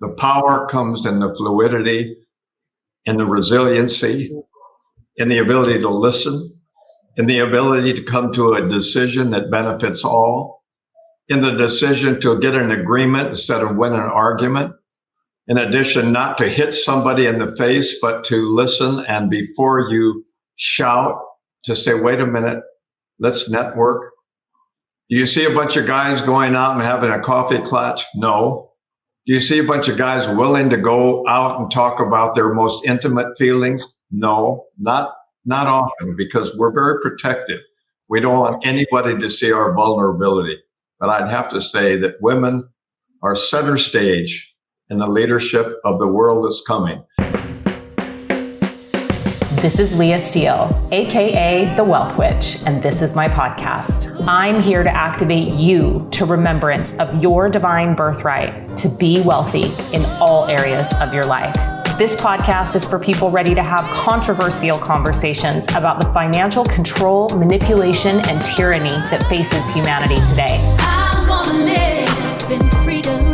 The power comes in the fluidity, in the resiliency, in the ability to listen, in the ability to come to a decision that benefits all, in the decision to get an agreement instead of win an argument. In addition, not to hit somebody in the face, but to listen and before you shout, to say, wait a minute, let's network. Do you see a bunch of guys going out and having a coffee clutch? No. Do you see a bunch of guys willing to go out and talk about their most intimate feelings? No, not often, because we're very protective. We don't want anybody to see our vulnerability. But I'd have to say that women are center stage in the leadership of the world that's coming. This is Leah Steele, aka The Wealth Witch, and this is my podcast. I'm here to activate you to remembrance of your divine birthright to be wealthy in all areas of your life. This podcast is for people ready to have controversial conversations about the financial control, manipulation, and tyranny that faces humanity today. I'm gonna live in freedom.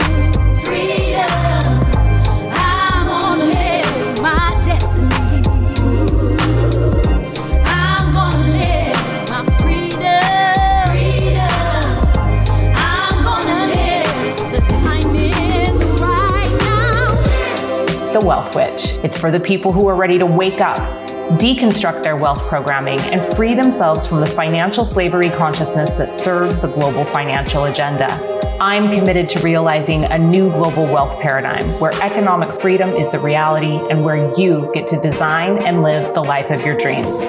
The Wealth Witch. It's for the people who are ready to wake up, deconstruct their wealth programming, and free themselves from the financial slavery consciousness that serves the global financial agenda. I'm committed to realizing a new global wealth paradigm where economic freedom is the reality and where you get to design and live the life of your dreams.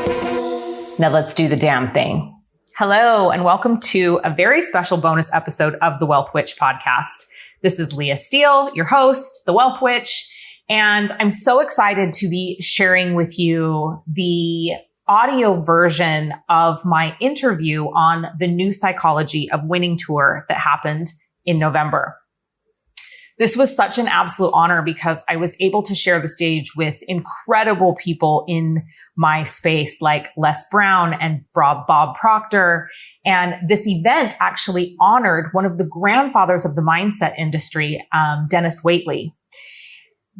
Now let's do the damn thing. Hello, and welcome to a very special bonus episode of the Wealth Witch podcast. This is Leah Steele, your host, the Wealth Witch. And I'm so excited to be sharing with you the audio version of my interview on the New Psychology of Winning tour that happened in November. This was such an absolute honor because I was able to share the stage with incredible people in my space like Les Brown and Bob Proctor. And this event actually honored one of the grandfathers of the mindset industry, Denis Waitley.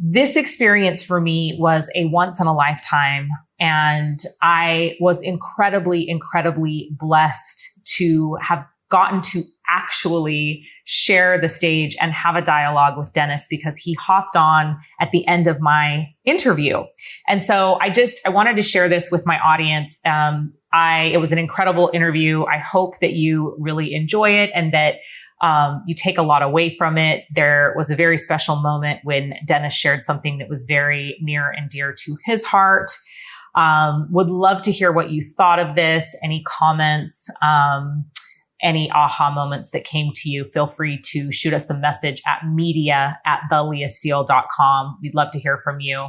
This experience for me was a once in a lifetime, and I was incredibly, incredibly blessed to have gotten to actually share the stage and have a dialogue with Denis because he hopped on at the end of my interview. And so I wanted to share this with my audience. It was an incredible interview. I hope that you really enjoy it and that you take a lot away from it. There was a very special moment when Denis shared something that was very near and dear to his heart. Would love to hear what you thought of this, any comments, any aha moments that came to you. Feel free to shoot us a message at media@theleahsteele.com. We'd love to hear from you.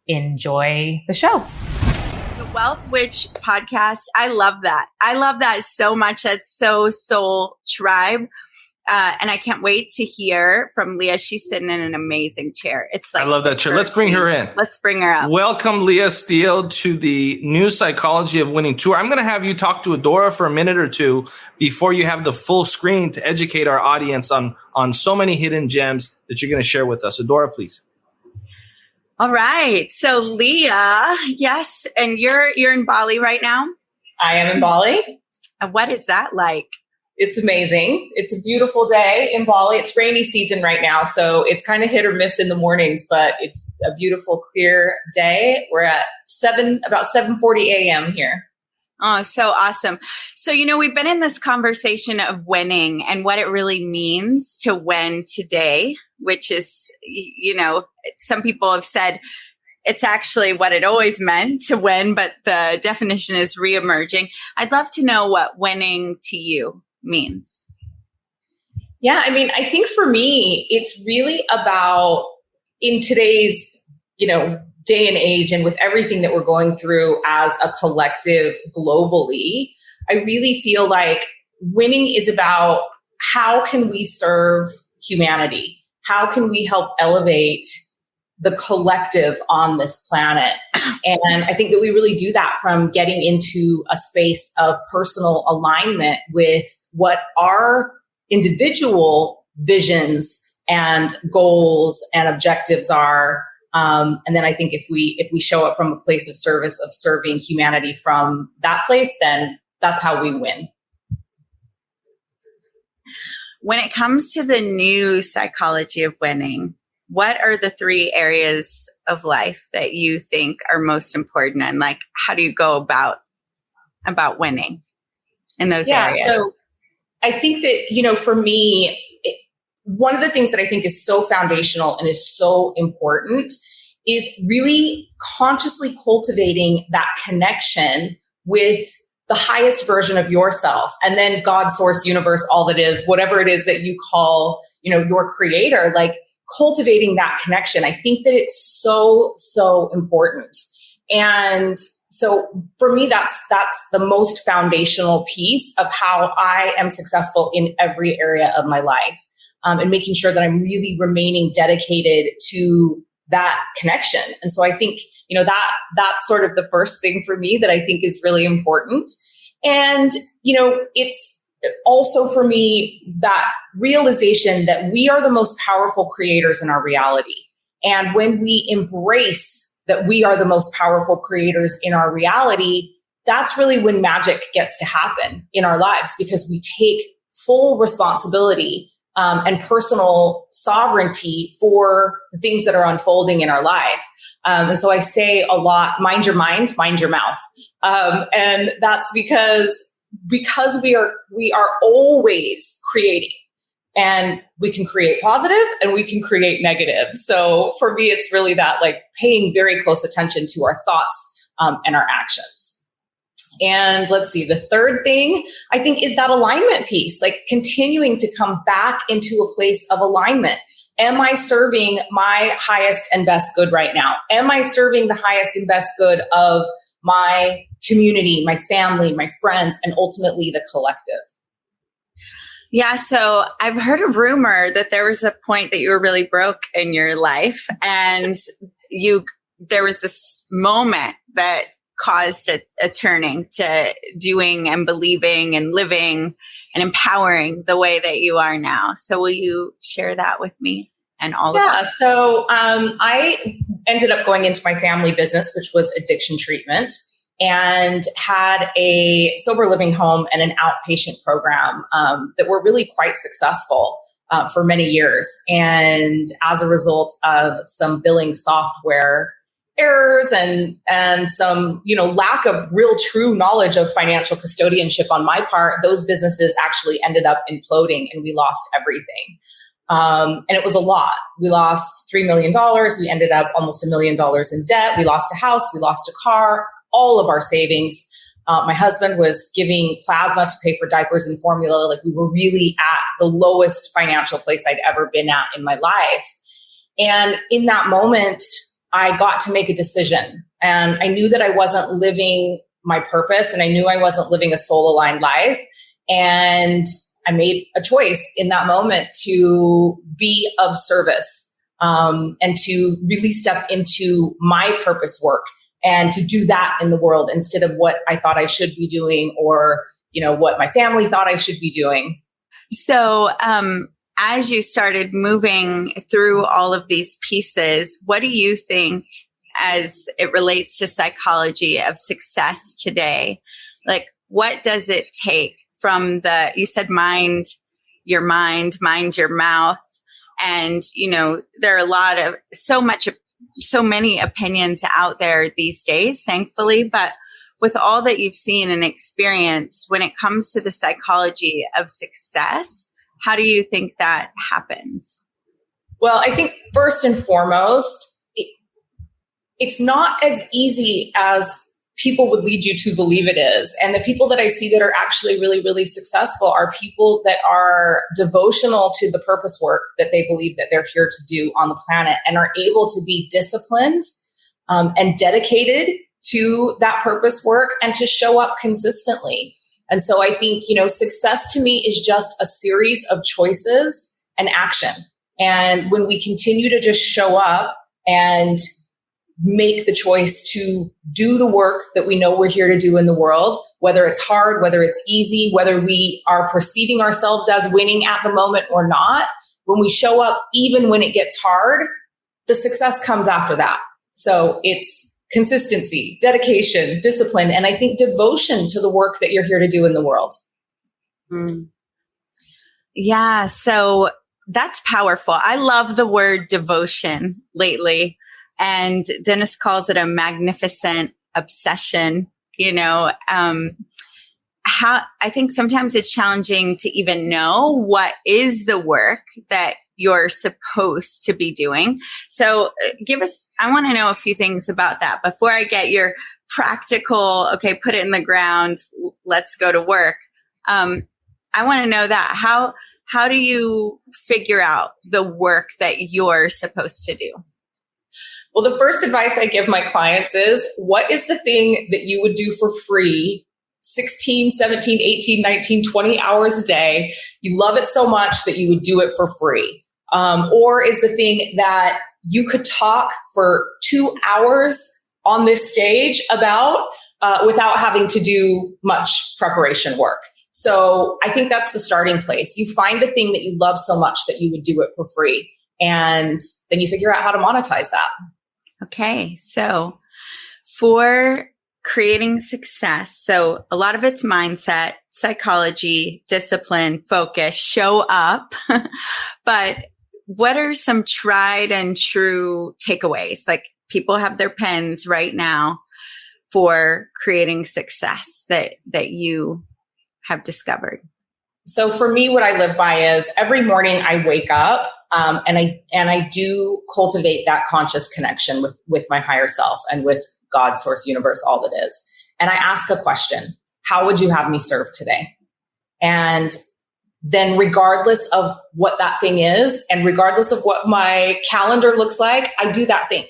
Enjoy the show. The Wealth Witch podcast. I love that. I love that so much. That's so soul tribe. And I can't wait to hear from Leah. She's sitting in an amazing chair. It's like I love that chair. Let's bring her in. Let's bring her up. Welcome, Leah Steele, to the New Psychology of Winning tour. I'm going to have you talk to Adora for a minute or two before you have the full screen to educate our audience on so many hidden gems that you're going to share with us. Adora, please. All right. So Leah, yes, and you're in Bali right now? I am in Bali. And what is that like? It's amazing. It's a beautiful day in Bali. It's rainy season right now, so it's kind of hit or miss in the mornings, but it's a beautiful, clear day. We're at about 7:40 a.m. here. Oh, so awesome. So, we've been in this conversation of winning and what it really means to win today, which is, some people have said it's actually what it always meant to win, but the definition is reemerging. I'd love to know what winning to you means. Yeah, I think for me, it's really about in today's, day and age and with everything that we're going through as a collective globally, I really feel like winning is about how can we serve humanity? How can we help elevate the collective on this planet? And I think that we really do that from getting into a space of personal alignment with what our individual visions and goals and objectives are. And then I think if we show up from a place of service, of serving humanity from that place, then that's how we win. When it comes to the new psychology of winning, what are the 3 areas of life that you think are most important, and like how do you go about winning in those areas? So I think that, for me, one of the things that I think is so foundational and is so important is really consciously cultivating that connection with the highest version of yourself, and then God, source, universe, all that is, whatever it is that you call, your creator, like cultivating that connection. I think that it's so, so important. And so for me, that's the most foundational piece of how I am successful in every area of my life, and making sure that I'm really remaining dedicated to that connection. And so I think, that's sort of the first thing for me that I think is really important. And, it's also for me that realization that we are the most powerful creators in our reality. And when we embrace that we are the most powerful creators in our reality, that's really when magic gets to happen in our lives, because we take full responsibility and personal sovereignty for the things that are unfolding in our life. And so I say a lot, mind your mind, mind your mouth. And that's because we are always creating, and we can create positive and we can create negative. So for me, it's really that, like, paying very close attention to our thoughts and our actions. And let's see, the third thing I think is that alignment piece, like continuing to come back into a place of alignment. Am I serving my highest and best good right now? Am I serving the highest and best good of my community, my family, my friends, and ultimately the collective? Yeah, so I've heard a rumor that there was a point that you were really broke in your life, and there was this moment that caused a turning to doing and believing and living and empowering the way that you are now. So will you share that with me and all of us? So I ended up going into my family business, which was addiction treatment, and had a sober living home and an outpatient program that were really quite successful for many years. And as a result of some billing software errors and some, lack of real true knowledge of financial custodianship on my part, those businesses actually ended up imploding and we lost everything. And it was a lot. We lost $3 million. We ended up almost $1 million in debt. We lost a house. We lost a car, all of our savings. My husband was giving plasma to pay for diapers and formula. Like, we were really at the lowest financial place I'd ever been at in my life. And in that moment, I got to make a decision, and I knew that I wasn't living my purpose, and I knew I wasn't living a soul-aligned life. And I made a choice in that moment to be of service, and to really step into my purpose work and to do that in the world instead of what I thought I should be doing, or, what my family thought I should be doing. So, as you started moving through all of these pieces, what do you think as it relates to psychology of success today? Like, what does it take from you said mind your mind, mind your mouth. And, there are a lot of, so many opinions out there these days, thankfully, but with all that you've seen and experienced, when it comes to the psychology of success, how do you think that happens? Well, I think first and foremost, it's not as easy as people would lead you to believe it is. And the people that I see that are actually really, really successful are people that are devotional to the purpose work that they believe that they're here to do on the planet, and are able to be disciplined and dedicated to that purpose work and to show up consistently. And so I think, success to me is just a series of choices and action. And when we continue to just show up and make the choice to do the work that we know we're here to do in the world, whether it's hard, whether it's easy, whether we are perceiving ourselves as winning at the moment or not, when we show up, even when it gets hard, the success comes after that. So it's consistency, dedication, discipline, and I think devotion to the work that you're here to do in the world. Mm. Yeah, so that's powerful. I love the word devotion lately. And Dennis calls it a magnificent obsession. How I think sometimes it's challenging to even know what is the work that you're supposed to be doing. So I want to know a few things about that before I get your practical, okay, put it in the ground, let's go to work. I want to know that. How do you figure out the work that you're supposed to do? Well, the first advice I give my clients is, what is the thing that you would do for free 16, 17, 18, 19, 20 hours a day? You love it so much that you would do it for free. Or is the thing that you could talk for 2 hours on this stage about without having to do much preparation work? So I think that's the starting place. You find the thing that you love so much that you would do it for free. And then you figure out how to monetize that. Okay. So for creating success, so a lot of it's mindset, psychology, discipline, focus, show up. But what are some tried and true takeaways? Like, people have their pens right now for creating success that you have discovered. So for me, what I live by is every morning I wake up and I do cultivate that conscious connection with my higher self and with God, source, universe, all that is. And I ask a question: how would you have me serve today? And then regardless of what that thing is, and regardless of what my calendar looks like, I do that thing.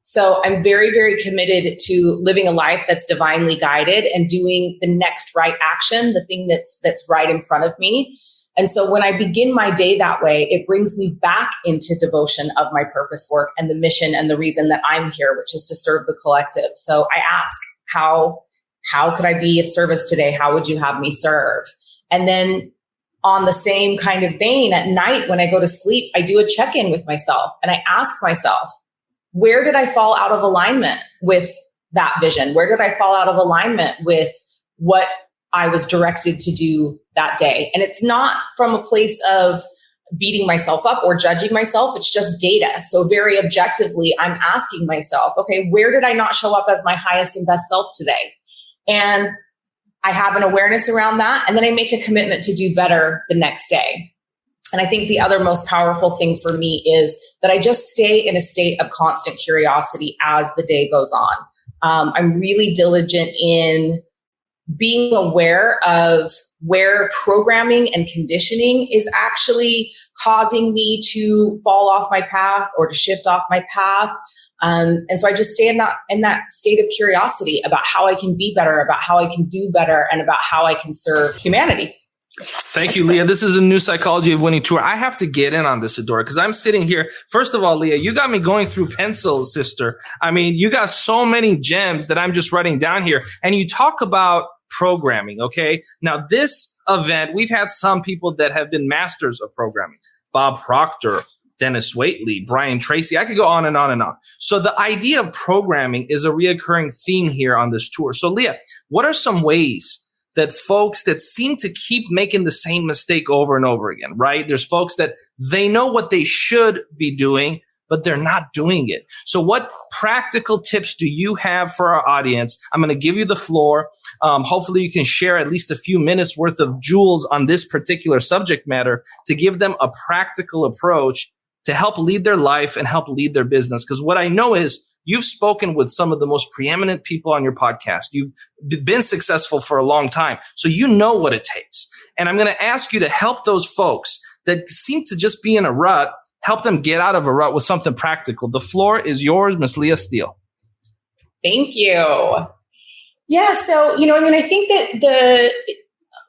So I'm very, very committed to living a life that's divinely guided and doing the next right action, the thing that's right in front of me. And so when I begin my day that way, it brings me back into devotion of my purpose work and the mission and the reason that I'm here, which is to serve the collective. So I ask, how could I be of service today? How would you have me serve? And then on the same kind of vein, at night when I go to sleep, I do a check-in with myself and I ask myself, where did I fall out of alignment with that vision? Where did I fall out of alignment with what I was directed to do that day? And it's not from a place of beating myself up or judging myself. It's just data. So very objectively, I'm asking myself, okay, where did I not show up as my highest and best self today? And I have an awareness around that. And then I make a commitment to do better the next day. And I think the other most powerful thing for me is that I just stay in a state of constant curiosity as the day goes on. I'm really diligent in being aware of where programming and conditioning is actually causing me to fall off my path or to shift off my path. And so I just stay in that state of curiosity about how I can be better, about how I can do better, and about how I can serve humanity. Thank you, Leah. This is the new Psychology of Winning tour. I have to get in on this, Adora, because I'm sitting here. First of all, Leah, you got me going through pencils, sister. I mean, you got so many gems that I'm just writing down here. And you talk about programming, okay? Now, this event, we've had some people that have been masters of programming. Bob Proctor, Denis Waitley, Brian Tracy. I could go on and on and on. So the idea of programming is a reoccurring theme here on this tour. So, Leah, what are some ways that folks that seem to keep making the same mistake over and over again, right? There's folks that they know what they should be doing, but they're not doing it. So what practical tips do you have for our audience? I'm going to give you the floor. Hopefully you can share at least a few minutes worth of jewels on this particular subject matter to give them a practical approach to help lead their life and help lead their business. Because what I know is you've spoken with some of the most preeminent people on your podcast. You've been successful for a long time. So you know what it takes. And I'm going to ask you to help those folks that seem to just be in a rut, help them get out of a rut with something practical. The floor is yours, Miss Leah Steele. Thank you. Yeah. So, I think that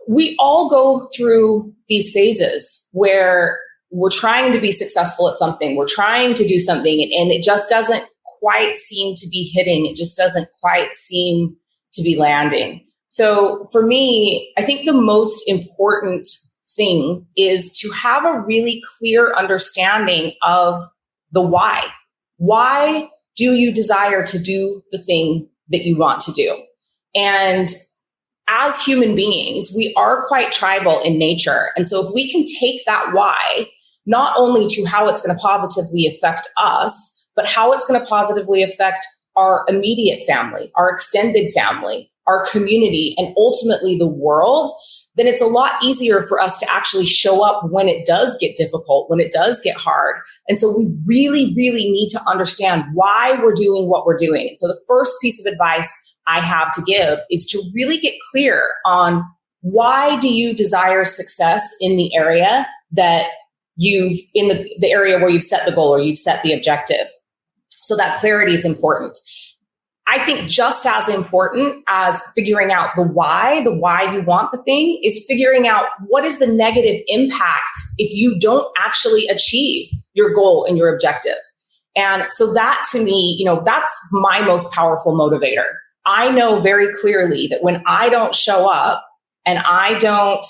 we all go through these phases where we're trying to be successful at something. We're trying to do something and it just doesn't quite seem to be hitting. It just doesn't quite seem to be landing. So for me, I think the most important thing is to have a really clear understanding of the why. Why do you desire to do the thing that you want to do? And as human beings, we are quite tribal in nature. And so if we can take that why, not only to how it's going to positively affect us, but how it's going to positively affect our immediate family, our extended family, our community, and ultimately the world, then it's a lot easier for us to actually show up when it does get difficult, when it does get hard. And so we really, really need to understand why we're doing what we're doing. And so the first piece of advice I have to give is to really get clear on why do you desire success in the area that in the area where you've set the goal or you've set the objective. So that clarity is important. I think just as important as figuring out the why you want the thing is figuring out what is the negative impact if you don't actually achieve your goal and your objective. And so that to me, that's my most powerful motivator. I know very clearly that when I don't show up and I don't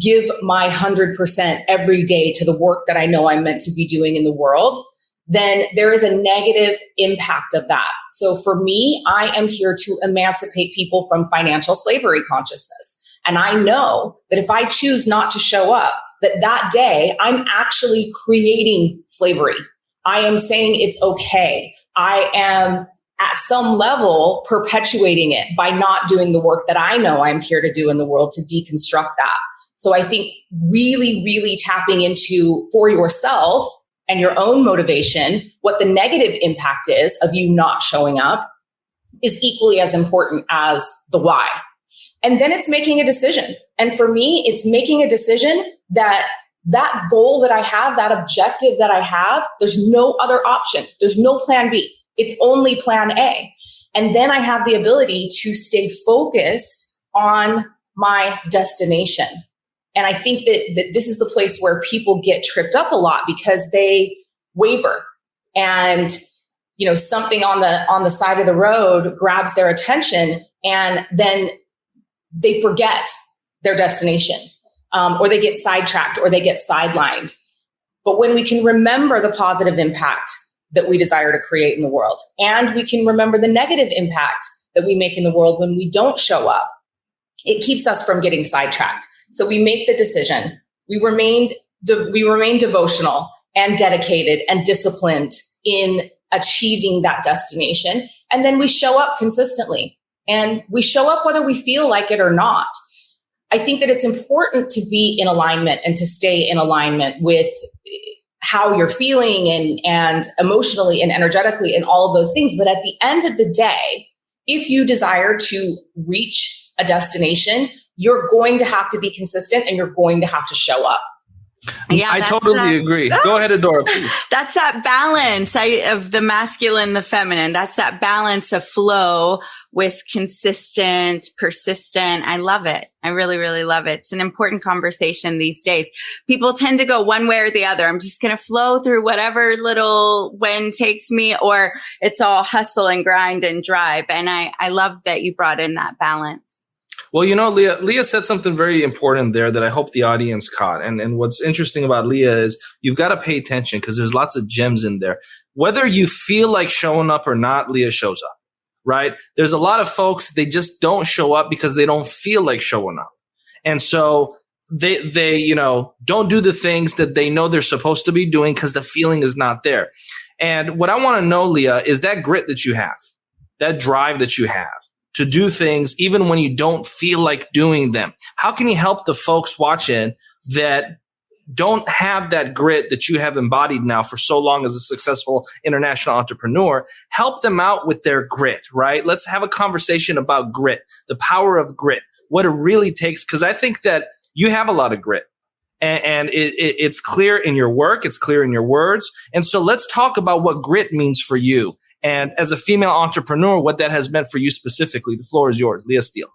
give my 100% every day to the work that I know I'm meant to be doing in the world, then there is a negative impact of that. So for me, I am here to emancipate people from financial slavery consciousness. And I know that if I choose not to show up, that day I'm actually creating slavery. I am saying it's okay. I am at some level perpetuating it by not doing the work that I know I'm here to do in the world to deconstruct that. So I think really, really tapping into for yourself and your own motivation, what the negative impact is of you not showing up is equally as important as the why. And then it's making a decision. And for me, it's making a decision that goal that I have, that objective that I have, there's no other option. There's no plan B. It's only plan A. And then I have the ability to stay focused on my destination. And I think that this is the place where people get tripped up a lot because they waver and, something on the side of the road grabs their attention and then they forget their destination, or they get sidetracked or they get sidelined. But when we can remember the positive impact that we desire to create in the world, and we can remember the negative impact that we make in the world when we don't show up, it keeps us from getting sidetracked. So we make the decision. We remain devotional and dedicated and disciplined in achieving that destination. And then we show up consistently, and we show up whether we feel like it or not. I think that it's important to be in alignment and to stay in alignment with how you're feeling and emotionally and energetically and all of those things. But at the end of the day, if you desire to reach a destination, you're going to have to be consistent and you're going to have to show up. Yeah, I totally agree. Go ahead, Adora, please. That's that balance of the masculine, the feminine. That's that balance of flow with consistent, persistent. I love it. I really, really love it. It's an important conversation these days. People tend to go one way or the other. I'm just going to flow through whatever little wind takes me, or it's all hustle and grind and drive. And I love that you brought in that balance. Well, Leah said something very important there that I hope the audience caught. And what's interesting about Leah is you've got to pay attention because there's lots of gems in there. Whether you feel like showing up or not, Leah shows up, right? There's a lot of folks, they just don't show up because they don't feel like showing up. And so they don't do the things that they know they're supposed to be doing because the feeling is not there. And what I want to know, Leah, is that grit that you have, that drive that you have to do things even when you don't feel like doing them. How can you help the folks watching that don't have that grit that you have embodied now for so long as a successful international entrepreneur? Help them out with their grit, right? Let's have a conversation about grit, the power of grit, what it really takes, because I think that you have a lot of grit. And it's clear in your work. It's clear in your words. And so let's talk about what grit means for you. And as a female entrepreneur, what that has meant for you specifically. The floor is yours, Leah Steele.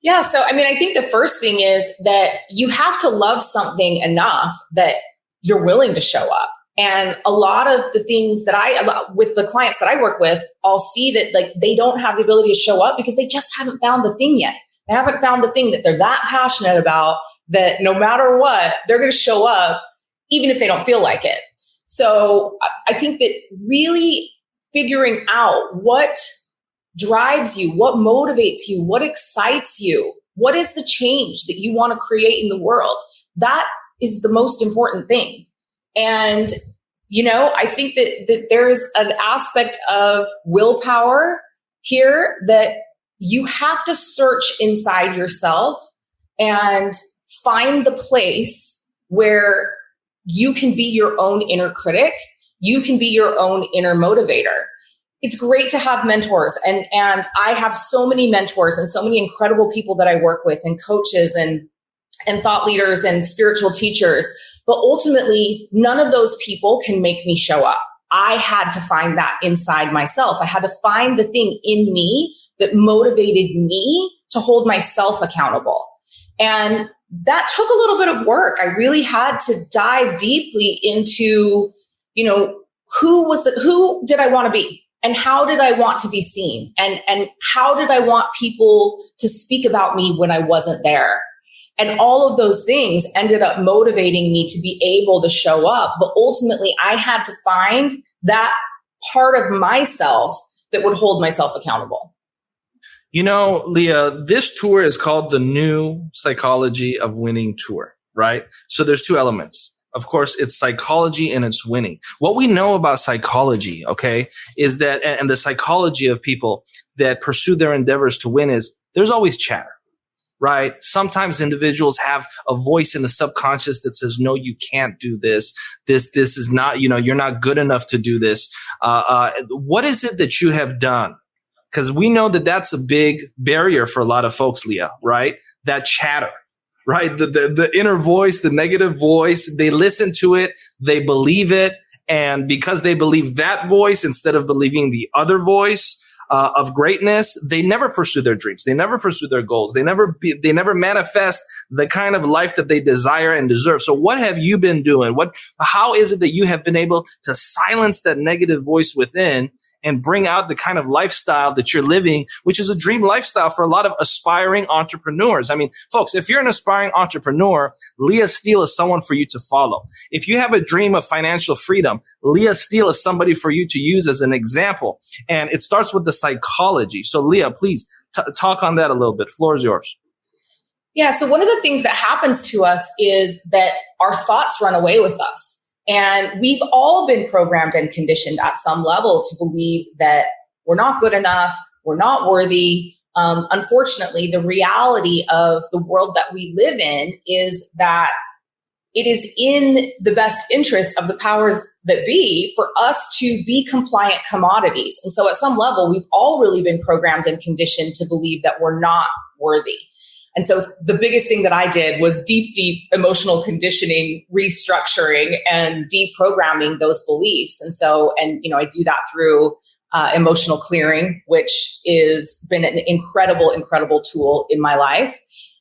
Yeah. So, I think the first thing is that you have to love something enough that you're willing to show up. And a lot of the things that with the clients that I work with, I'll see that they don't have the ability to show up because they just haven't found the thing yet. They haven't found the thing that they're that passionate about that no matter what, they're going to show up, even if they don't feel like it. So I think that really figuring out what drives you, what motivates you, what excites you, what is the change that you want to create in the world, that is the most important thing. And, I think that there's an aspect of willpower here that you have to search inside yourself and find the place where you can be your own inner critic. You can be your own inner motivator. It's great to have mentors. And I have so many mentors and so many incredible people that I work with, and coaches and thought leaders and spiritual teachers. But ultimately, none of those people can make me show up. I had to find that inside myself. I had to find the thing in me that motivated me to hold myself accountable. And that took a little bit of work. I really had to dive deeply into, who did I want to be? And how did I want to be seen? And how did I want people to speak about me when I wasn't there? And all of those things ended up motivating me to be able to show up. But ultimately, I had to find that part of myself that would hold myself accountable. Leah, this tour is called the New Psychology of Winning Tour, right? So there's two elements. Of course, it's psychology and it's winning. What we know about psychology, okay, is that, and the psychology of people that pursue their endeavors to win, is there's always chatter, right? Sometimes individuals have a voice in the subconscious that says, no, you can't do this. This is not, you're not good enough to do this. What is it that you have done? Because we know that that's a big barrier for a lot of folks, Leah, right? That chatter. Right? The inner voice, the negative voice, they listen to it, they believe it. And because they believe that voice instead of believing the other voice of greatness, they never pursue their dreams. They never pursue their goals. They never manifest the kind of life that they desire and deserve. So what have you been doing? How is it that you have been able to silence that negative voice within and bring out the kind of lifestyle that you're living, which is a dream lifestyle for a lot of aspiring entrepreneurs? I mean, folks, if you're an aspiring entrepreneur, Leah Steele is someone for you to follow. If you have a dream of financial freedom, Leah Steele is somebody for you to use as an example. And it starts with the psychology. So Leah, please talk on that a little bit. Floor is yours. Yeah. So one of the things that happens to us is that our thoughts run away with us. And we've all been programmed and conditioned at some level to believe that we're not good enough, we're not worthy. Unfortunately, the reality of the world that we live in is that it is in the best interest of the powers that be for us to be compliant commodities. And so at some level, we've all really been programmed and conditioned to believe that we're not worthy. And so the biggest thing that I did was deep emotional conditioning, restructuring, and deprogramming those beliefs. And I do that through emotional clearing, which has been an incredible tool in my life.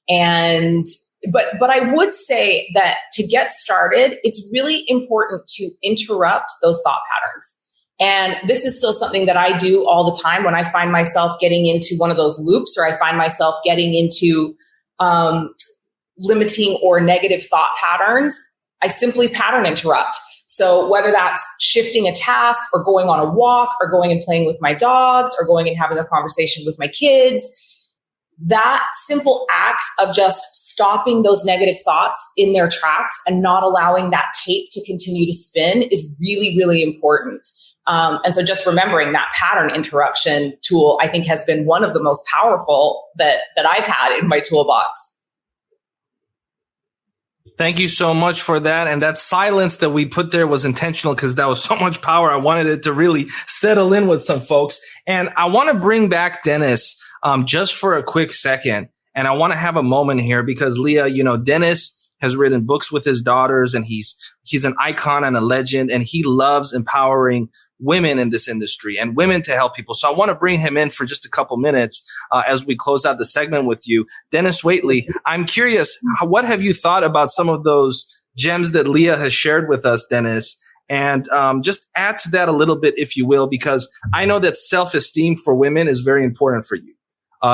But I would say that to get started, it's really important to interrupt those thought patterns. And this is still something that I do all the time when I find myself getting into one of those loops, or I find myself getting into limiting or negative thought patterns. I simply pattern interrupt. So whether that's shifting a task, or going on a walk, or going and playing with my dogs, or going and having a conversation with my kids, that simple act of just stopping those negative thoughts in their tracks and not allowing that tape to continue to spin is really, really important. And so just remembering that pattern interruption tool, I think, has been one of the most powerful that I've had in my toolbox. Thank you so much for that. And that silence that we put there was intentional, because that was so much power. I wanted it to really settle in with some folks. And I want to bring back Denis just for a quick second. And I want to have a moment here because, Leah, Denis has written books with his daughters, and he's an icon and a legend, and he loves empowering women in this industry and women to help people. So I want to bring him in for just a couple minutes as we close out the segment with you. Denis Waitley, I'm curious, what have you thought about some of those gems that Leah has shared with us, Denis? And just add to that a little bit, if you will, because I know that self-esteem for women is very important for you.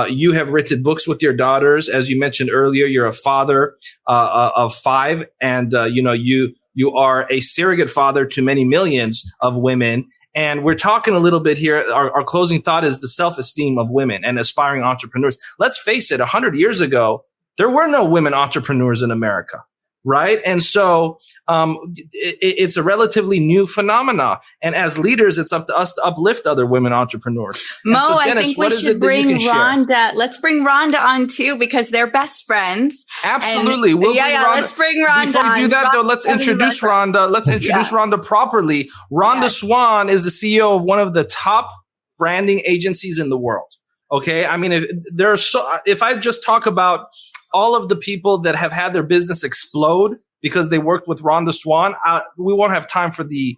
You have written books with your daughters. As you mentioned earlier, you're a father of 5, and you are a surrogate father to many millions of women. And we're talking a little bit here. Our closing thought is the self-esteem of women and aspiring entrepreneurs. Let's face it, 100 years ago, there were no women entrepreneurs in America. Right. And so it's a relatively new phenomena. And as leaders, it's up to us to uplift other women entrepreneurs. Mo, so, Dennis, I think we should bring Rhonda. Let's bring Rhonda on too, because they're best friends. Absolutely. And, let's bring Rhonda on. Before we do that, though, let's introduce Rhonda. Let's introduce Rhonda properly. Rhonda Swan is the CEO of one of the top branding agencies in the world. Okay. I mean, if I just talk about all of the people that have had their business explode because they worked with Rhonda Swan, we won't have time for the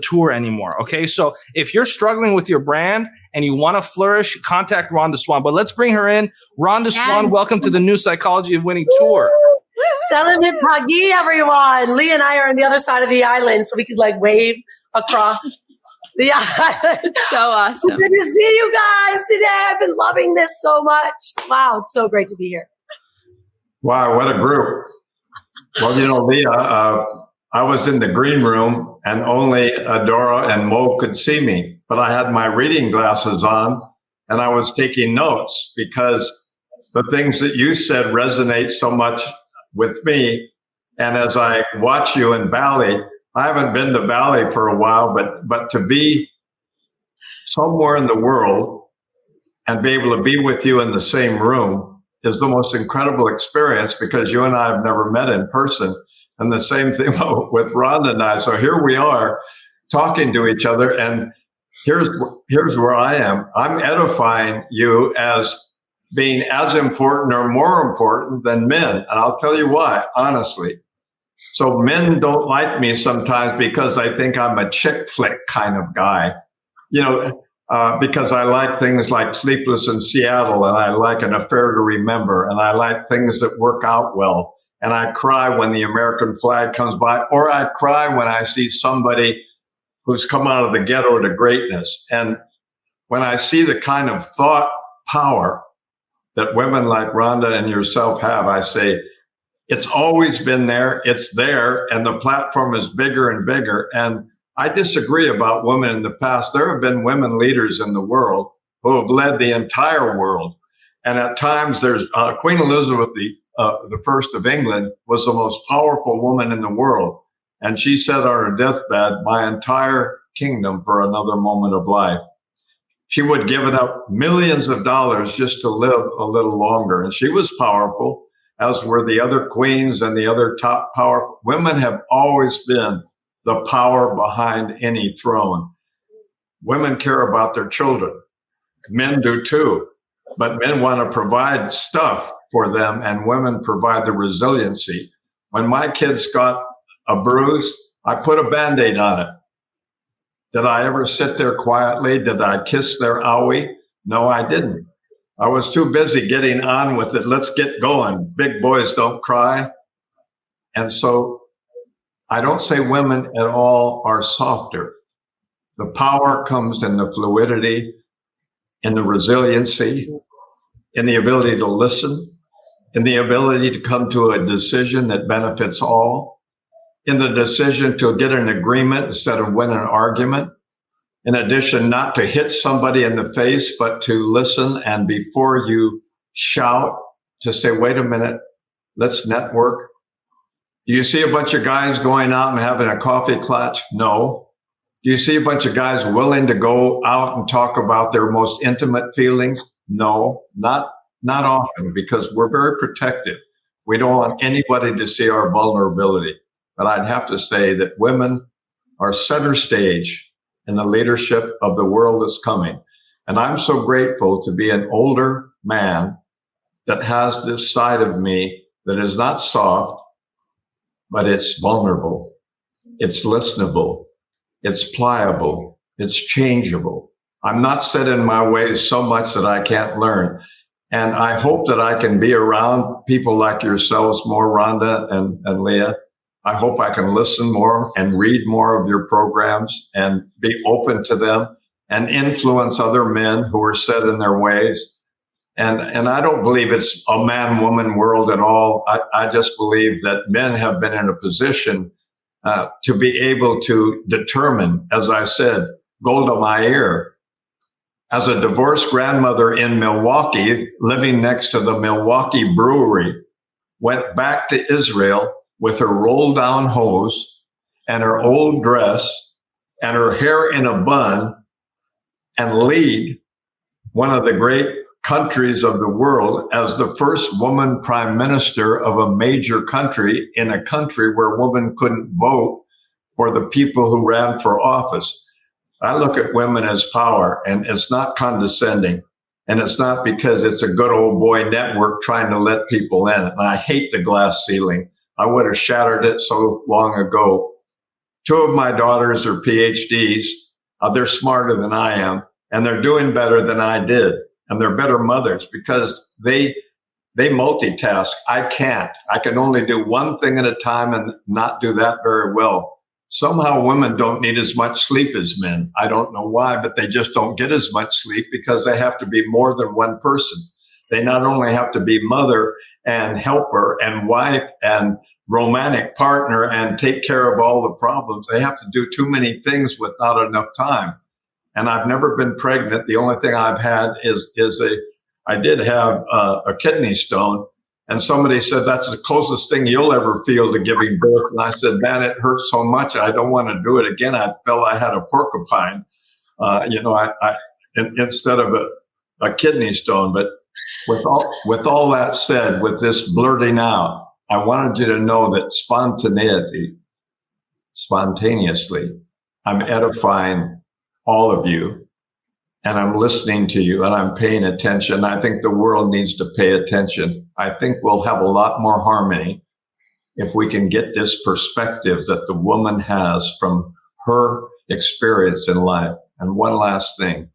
tour anymore. Okay. So if you're struggling with your brand and you want to flourish, contact Rhonda Swan. But let's bring her in. Rhonda Swan, welcome to the New Psychology of Winning tour. Salamat pagi, everyone. Leah and I are on the other side of the island, so we could wave across the island. So awesome. Good to see you guys today. I've been loving this so much. Wow. It's so great to be here. Wow, what a group. Well, Leah, I was in the green room and only Adora and Mo could see me, but I had my reading glasses on and I was taking notes because the things that you said resonate so much with me. And as I watch you in Bali, I haven't been to Bali for a while, but to be somewhere in the world and be able to be with you in the same room is the most incredible experience, because you and I have never met in person. And the same thing with Rhonda and I. So here we are talking to each other. And here's where I am. I'm edifying you as being as important or more important than men. And I'll tell you why, honestly. So men don't like me sometimes because I think I'm a chick flick kind of guy. Because I like things like Sleepless in Seattle, and I like An Affair to Remember, and I like things that work out well. And I cry when the American flag comes by, or I cry when I see somebody who's come out of the ghetto to greatness. And when I see the kind of thought power that women like Rhonda and yourself have, I say, it's always been there, it's there, and the platform is bigger and bigger. And I disagree about women in the past. There have been women leaders in the world who have led the entire world. And at times there's Queen Elizabeth the First of England was the most powerful woman in the world. And she said on her deathbed, my entire kingdom for another moment of life. She would give it up millions of dollars just to live a little longer. And she was powerful, as were the other queens and the other top powerful. Women have always been the power behind any throne. Women care about their children. Men do too, but men want to provide stuff for them, and women provide the resiliency. When my kids got a bruise, I put a Band-Aid on it. Did I ever sit there quietly? Did I kiss their owie? No, I didn't. I was too busy getting on with it. Let's get going. Big boys don't cry. And so I don't say women at all are softer. The power comes in the fluidity, in the resiliency, in the ability to listen, in the ability to come to a decision that benefits all, in the decision to get an agreement instead of win an argument. In addition, not to hit somebody in the face, but to listen, and before you shout, to say, wait a minute, let's network. Do you see a bunch of guys going out and having a coffee clutch? No. Do you see a bunch of guys willing to go out and talk about their most intimate feelings? No, not often, because we're very protective. We don't want anybody to see our vulnerability. But I'd have to say that women are center stage in the leadership of the world that's coming. And I'm so grateful to be an older man that has this side of me that is not soft, but it's vulnerable, it's listenable, it's pliable, it's changeable. I'm not set in my ways so much that I can't learn. And I hope that I can be around people like yourselves more, Rhonda and Leah. I hope I can listen more and read more of your programs and be open to them and influence other men who are set in their ways. And I don't believe it's a man-woman world at all. I just believe that men have been in a position to be able to determine, as I said, Golda Meir, as a divorced grandmother in Milwaukee, living next to the Milwaukee brewery, went back to Israel with her roll-down hose and her old dress and her hair in a bun and lead one of the great countries of the world as the first woman prime minister of a major country in a country where women couldn't vote for the people who ran for office. I look at women as power, and it's not condescending. And it's not because it's a good old boy network trying to let people in. And I hate the glass ceiling. I would have shattered it so long ago. 2 of my daughters are PhDs. They're smarter than I am, and they're doing better than I did. And they're better mothers because they multitask. I can't. I can only do one thing at a time and not do that very well. Somehow women don't need as much sleep as men. I don't know why, but they just don't get as much sleep because they have to be more than one person. They not only have to be mother and helper and wife and romantic partner and take care of all the problems. They have to do too many things with not enough time. And I've never been pregnant. The only thing I've had I did have a kidney stone. And somebody said, that's the closest thing you'll ever feel to giving birth. And I said, man, it hurts so much. I don't want to do it again. I felt I had a porcupine, instead of a kidney stone. But with all that said, with this blurting out, I wanted you to know that spontaneously, I'm edifying all of you. And I'm listening to you and I'm paying attention. I think the world needs to pay attention. I think we'll have a lot more harmony if we can get this perspective that the woman has from her experience in life. And one last thing,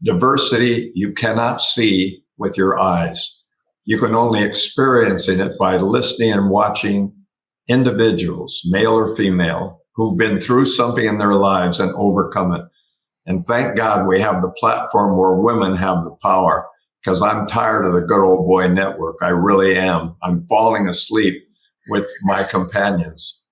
diversity you cannot see with your eyes. You can only experience it by listening and watching individuals, male or female, who've been through something in their lives and overcome it. And thank God we have the platform where women have the power, because I'm tired of the good old boy network. I really am. I'm falling asleep with my companions.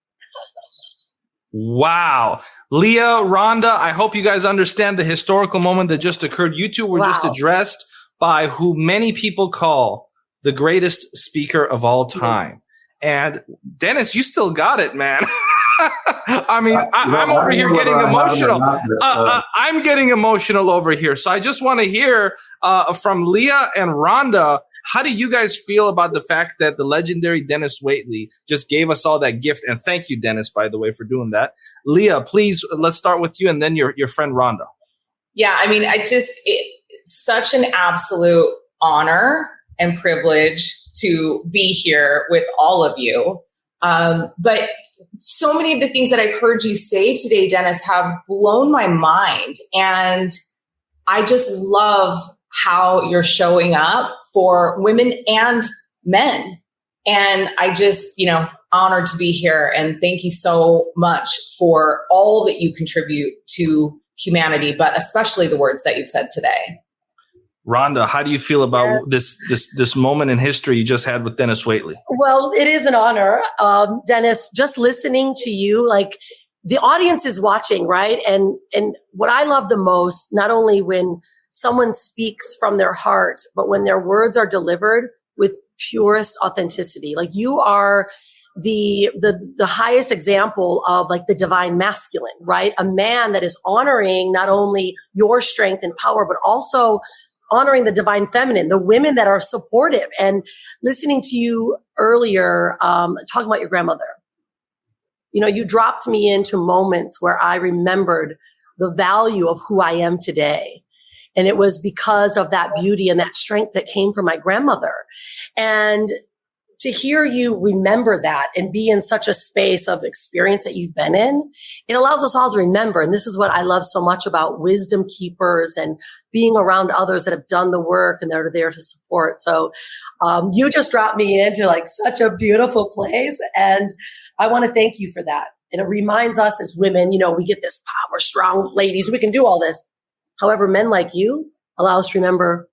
Wow. Leah, Rhonda, I hope you guys understand the historical moment that just occurred. You two were just addressed by who many people call the greatest speaker of all time. And Dennis, you still got it, man. I mean, I'm over here getting emotional. I'm getting emotional over here. So I just want to hear from Leah and Rhonda, how do you guys feel about the fact that the legendary Denis Waitley just gave us all that gift? And thank you, Dennis, by the way, for doing that. Leah, please, let's start with you and then your friend Rhonda. Yeah, I mean, it's such an absolute honor and privilege to be here with all of you. But so many of the things that I've heard you say today, Dennis, have blown my mind. And I just love how you're showing up for women and men. And I just, honored to be here. And thank you so much for all that you contribute to humanity, but especially the words that you've said today. Rhonda, how do you feel about this moment in history you just had with Denis Waitley? Well, it is an honor. Dennis, just listening to you, like the audience is watching, right? And what I love the most, not only when someone speaks from their heart, but when their words are delivered with purest authenticity. Like you are the highest example of like the divine masculine, right? A man that is honoring not only your strength and power, but also honoring the divine feminine, the women that are supportive. And listening to you earlier, talking about your grandmother, you dropped me into moments where I remembered the value of who I am today. And it was because of that beauty and that strength that came from my grandmother. And to hear you remember that and be in such a space of experience that you've been in, it allows us all to remember. And this is what I love so much about wisdom keepers and being around others that have done the work and they're there to support. So you just dropped me into like such a beautiful place. And I want to thank you for that. And it reminds us as women, we get this power, strong ladies, we can do all this. However, men like you allow us to remember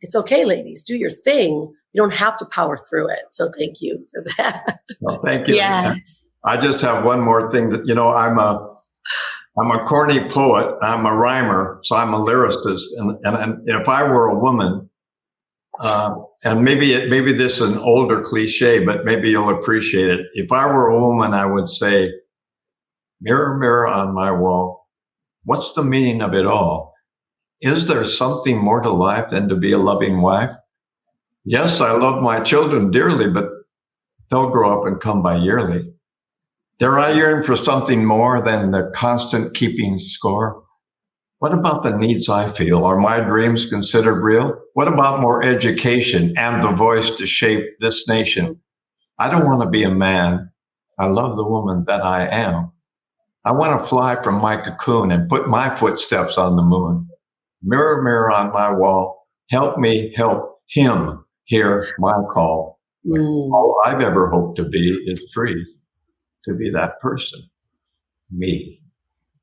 it's okay, ladies, do your thing. You don't have to power through it. So thank you for that. Well, thank you. Yes. I just have one more thing that, I'm a corny poet. I'm a rhymer, so I'm a lyricist. And if I were a woman, and maybe this is an older cliche, but maybe you'll appreciate it. If I were a woman, I would say, mirror, mirror on my wall, what's the meaning of it all? Is there something more to life than to be a loving wife? Yes, I love my children dearly, but they'll grow up and come by yearly. Dare I yearn for something more than the constant keeping score? What about the needs I feel? Are my dreams considered real? What about more education and the voice to shape this nation? I don't want to be a man. I love the woman that I am. I want to fly from my cocoon and put my footsteps on the moon. Mirror, mirror on my wall, help me help him hear my call. All I've ever hoped to be is free to be that person, me.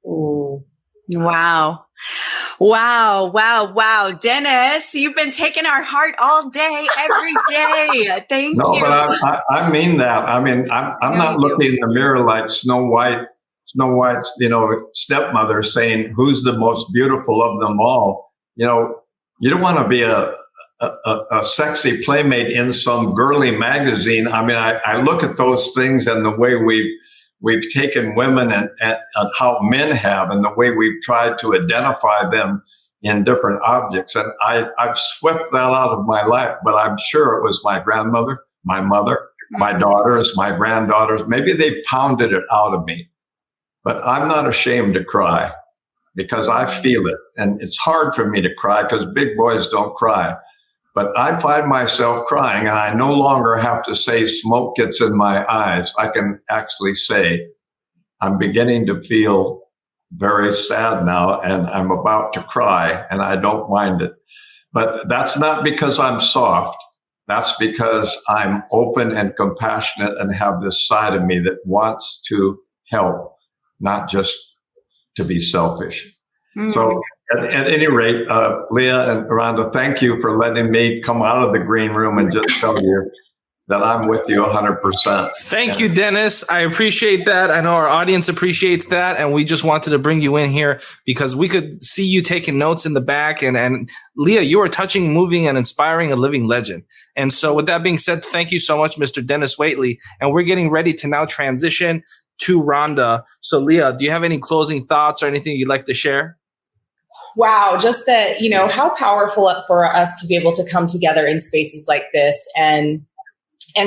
Wow. Dennis, you've been taking our heart all day, every day. Thank you. No, but I mean that. I mean, I'm not looking in the mirror like Snow White's, stepmother saying, who's the most beautiful of them all? You don't want to be a sexy playmate in some girly magazine. I mean, I look at those things and the way we've taken women and how men have, and the way we've tried to identify them in different objects. And I've swept that out of my life, but I'm sure it was my grandmother, my mother, my daughters, my granddaughters. Maybe they pounded it out of me, but I'm not ashamed to cry because I feel it. And it's hard for me to cry because big boys don't cry. But I find myself crying, and I no longer have to say smoke gets in my eyes. I can actually say, I'm beginning to feel very sad now, and I'm about to cry, and I don't mind it. But that's not because I'm soft. That's because I'm open and compassionate and have this side of me that wants to help, not just to be selfish. So at any rate, Leah and Rhonda, thank you for letting me come out of the green room and just tell you that I'm with you 100%. Thank you, Dennis. I appreciate that. I know our audience appreciates that. And we just wanted to bring you in here because we could see you taking notes in the back. And Leah, you are touching, moving, and inspiring a living legend. And so with that being said, thank you so much, Mr. Denis Waitley. And we're getting ready to now transition to Rhonda. So Leah, do you have any closing thoughts or anything you'd like to share? Wow, just that, how powerful for us to be able to come together in spaces like this and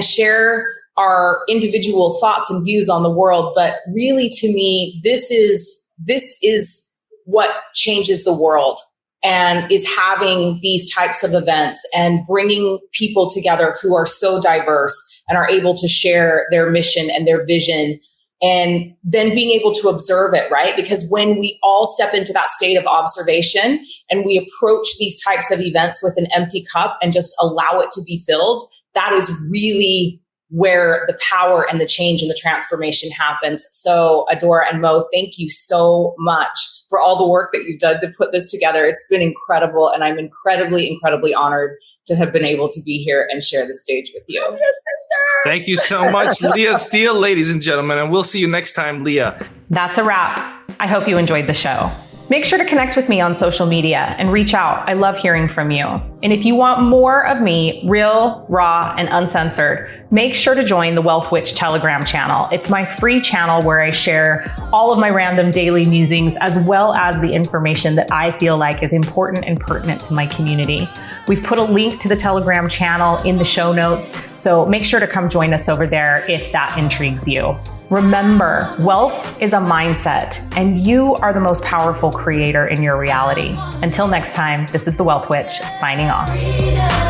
share our individual thoughts and views on the world. But really, to me, this is what changes the world, and is having these types of events and bringing people together who are so diverse and are able to share their mission and their vision, and then being able to observe it, right? Because when we all step into that state of observation and we approach these types of events with an empty cup and just allow it to be filled, that is really where the power and the change and the transformation happens. So Adora and Mo, thank you so much for all the work that you've done to put this together. It's been incredible. And I'm incredibly, incredibly honored to have been able to be here and share the stage with you. Yes, sister. Thank you so much, Leah Steele, ladies and gentlemen. And we'll see you next time, Leah. That's a wrap. I hope you enjoyed the show. Make sure to connect with me on social media and reach out. I love hearing from you. And if you want more of me, real, raw, and uncensored, make sure to join the Wealth Witch Telegram channel. It's my free channel where I share all of my random daily musings as well as the information that I feel like is important and pertinent to my community. We've put a link to the Telegram channel in the show notes, so make sure to come join us over there if that intrigues you. Remember, wealth is a mindset, and you are the most powerful creator in your reality. Until next time, this is the Wealth Witch signing off. Freedom.